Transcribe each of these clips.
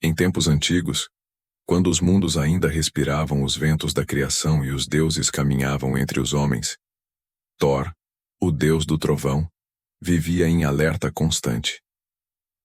Em tempos antigos, quando os mundos ainda respiravam os ventos da criação e os deuses caminhavam entre os homens, Thor, o deus do trovão, vivia em alerta constante.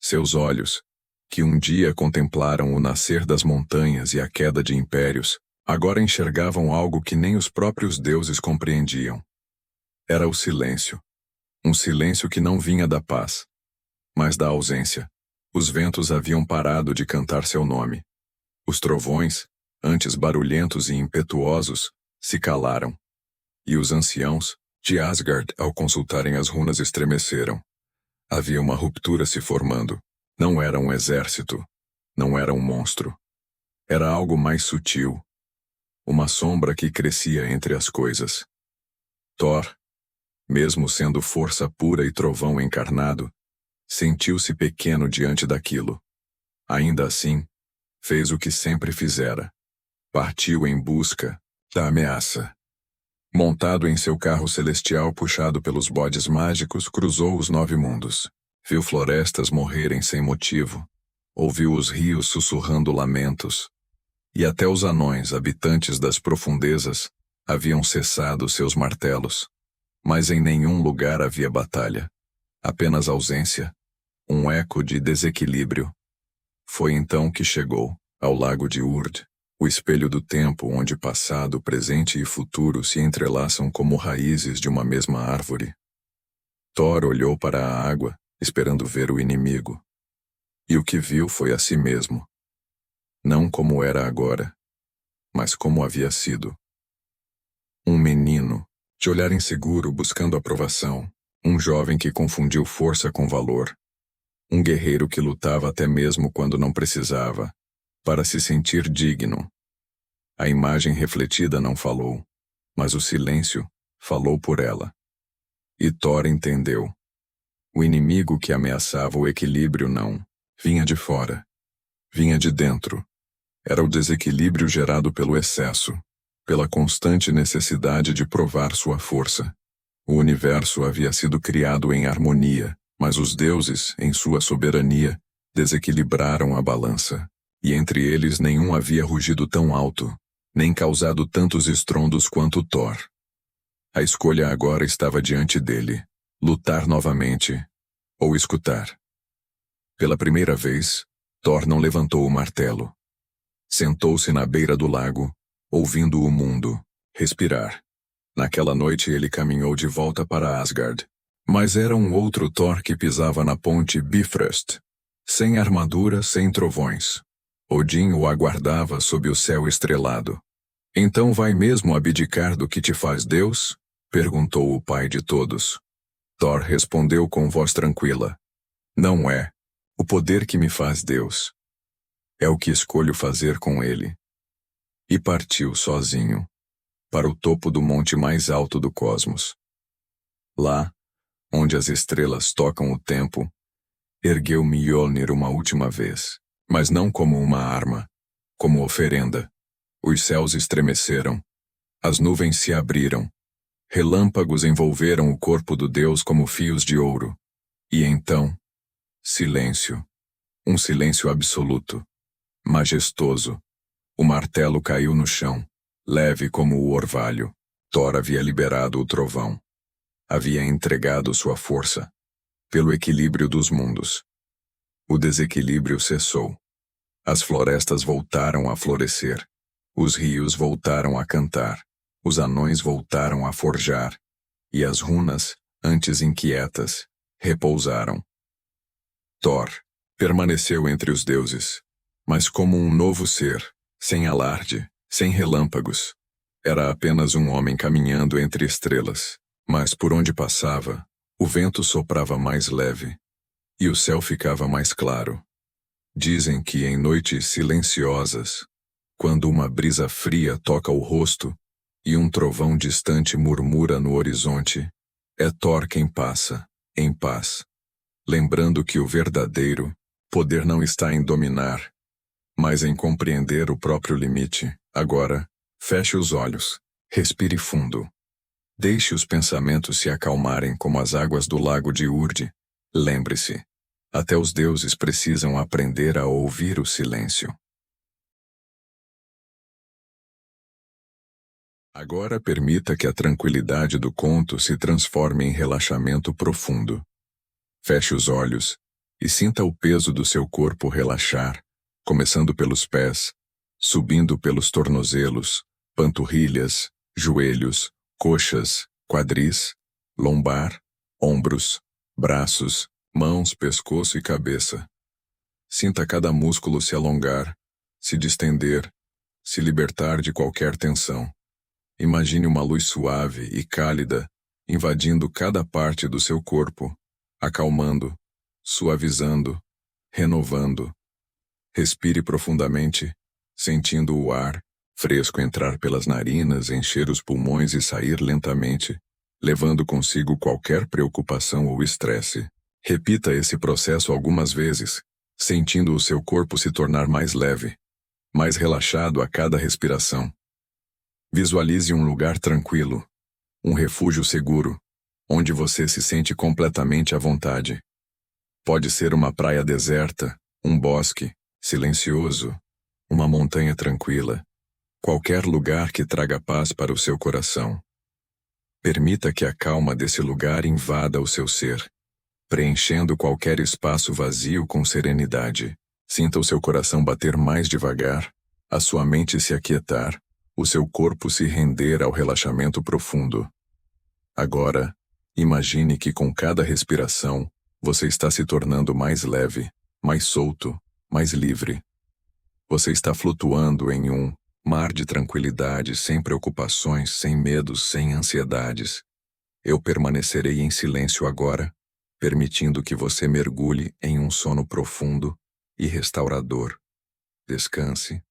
Seus olhos, que um dia contemplaram o nascer das montanhas e a queda de impérios, agora enxergavam algo que nem os próprios deuses compreendiam. Era o silêncio. Um silêncio que não vinha da paz, mas da ausência. Os ventos haviam parado de cantar seu nome. Os trovões, antes barulhentos e impetuosos, se calaram. E os anciãos de Asgard, ao consultarem as runas, estremeceram. Havia uma ruptura se formando. Não era um exército. Não era um monstro. Era algo mais sutil. Uma sombra que crescia entre as coisas. Thor, mesmo sendo força pura e trovão encarnado, sentiu-se pequeno diante daquilo. Ainda assim, fez o que sempre fizera. Partiu em busca da ameaça. Montado em seu carro celestial puxado pelos bodes mágicos, cruzou os 9 mundos. Viu florestas morrerem sem motivo. Ouviu os rios sussurrando lamentos. E até os anões, habitantes das profundezas, haviam cessado seus martelos. Mas em nenhum lugar havia batalha. Apenas ausência. Um eco de desequilíbrio. Foi então que chegou, ao lago de Urd, o espelho do tempo onde passado, presente e futuro se entrelaçam como raízes de uma mesma árvore. Thor olhou para a água, esperando ver o inimigo. E o que viu foi a si mesmo. Não como era agora, mas como havia sido. Um menino, de olhar inseguro buscando aprovação, um jovem que confundiu força com valor, um guerreiro que lutava até mesmo quando não precisava, para se sentir digno. A imagem refletida não falou, mas o silêncio falou por ela. E Thor entendeu. O inimigo que ameaçava o equilíbrio não vinha de fora, vinha de dentro. Era o desequilíbrio gerado pelo excesso, pela constante necessidade de provar sua força. O universo havia sido criado em harmonia, mas os deuses, em sua soberania, desequilibraram a balança. E entre eles nenhum havia rugido tão alto, nem causado tantos estrondos quanto Thor. A escolha agora estava diante dele: lutar novamente, ou escutar. Pela primeira vez, Thor não levantou o martelo. Sentou-se na beira do lago, ouvindo o mundo respirar. Naquela noite ele caminhou de volta para Asgard. Mas era um outro Thor que pisava na ponte Bifrost. Sem armadura, sem trovões. Odin o aguardava sob o céu estrelado. Então vai mesmo abdicar do que te faz Deus? Perguntou o pai de todos. Thor respondeu com voz tranquila. Não é o poder que me faz Deus. É o que escolho fazer com ele. E partiu sozinho, para o topo do monte mais alto do cosmos. Lá, onde as estrelas tocam o tempo, ergueu Mjolnir uma última vez, mas não como uma arma, como oferenda. Os céus estremeceram, as nuvens se abriram, relâmpagos envolveram o corpo do Deus como fios de ouro. E então, silêncio, um silêncio absoluto. Majestoso. O martelo caiu no chão, leve como o orvalho. Thor havia liberado o trovão. Havia entregado sua força, pelo equilíbrio dos mundos. O desequilíbrio cessou. As florestas voltaram a florescer. Os rios voltaram a cantar. Os anões voltaram a forjar. E as runas, antes inquietas, repousaram. Thor permaneceu entre os deuses, mas como um novo ser, sem alarde, sem relâmpagos. Era apenas um homem caminhando entre estrelas, mas por onde passava, o vento soprava mais leve, e o céu ficava mais claro. Dizem que em noites silenciosas, quando uma brisa fria toca o rosto, e um trovão distante murmura no horizonte, é Thor quem passa, em paz, lembrando que o verdadeiro poder não está em dominar, mas em compreender o próprio limite. Agora, feche os olhos, respire fundo. Deixe os pensamentos se acalmarem como as águas do lago de Urd. Lembre-se, Até os deuses precisam aprender a ouvir o silêncio. Agora permita que a tranquilidade do conto se transforme em relaxamento profundo. Feche os olhos e sinta o peso do seu corpo relaxar, começando pelos pés, subindo pelos tornozelos, panturrilhas, joelhos, coxas, quadris, lombar, ombros, braços, mãos, pescoço e cabeça. Sinta cada músculo se alongar, se distender, se libertar de qualquer tensão. Imagine uma luz suave e cálida invadindo cada parte do seu corpo, acalmando, suavizando, renovando. Respire profundamente, sentindo o ar fresco entrar pelas narinas, encher os pulmões e sair lentamente, levando consigo qualquer preocupação ou estresse. Repita esse processo algumas vezes, sentindo o seu corpo se tornar mais leve, mais relaxado a cada respiração. Visualize um lugar tranquilo, um refúgio seguro, onde você se sente completamente à vontade. Pode ser uma praia deserta, um bosque silencioso, uma montanha tranquila, qualquer lugar que traga paz para o seu coração. Permita que a calma desse lugar invada o seu ser, preenchendo qualquer espaço vazio com serenidade. Sinta o seu coração bater mais devagar, a sua mente se aquietar, o seu corpo se render ao relaxamento profundo. Agora, imagine que com cada respiração, você está se tornando mais leve, mais solto, mais livre. Você está flutuando em um mar de tranquilidade, sem preocupações, sem medos, sem ansiedades. Eu permanecerei em silêncio agora, permitindo que você mergulhe em um sono profundo e restaurador. Descanse.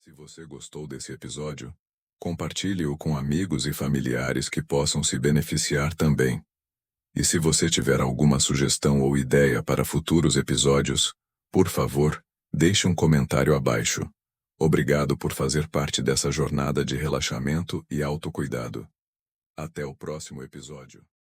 Se você gostou desse episódio, compartilhe-o com amigos e familiares que possam se beneficiar também. E se você tiver alguma sugestão ou ideia para futuros episódios, por favor, deixe um comentário abaixo. Obrigado por fazer parte dessa jornada de relaxamento e autocuidado. Até o próximo episódio.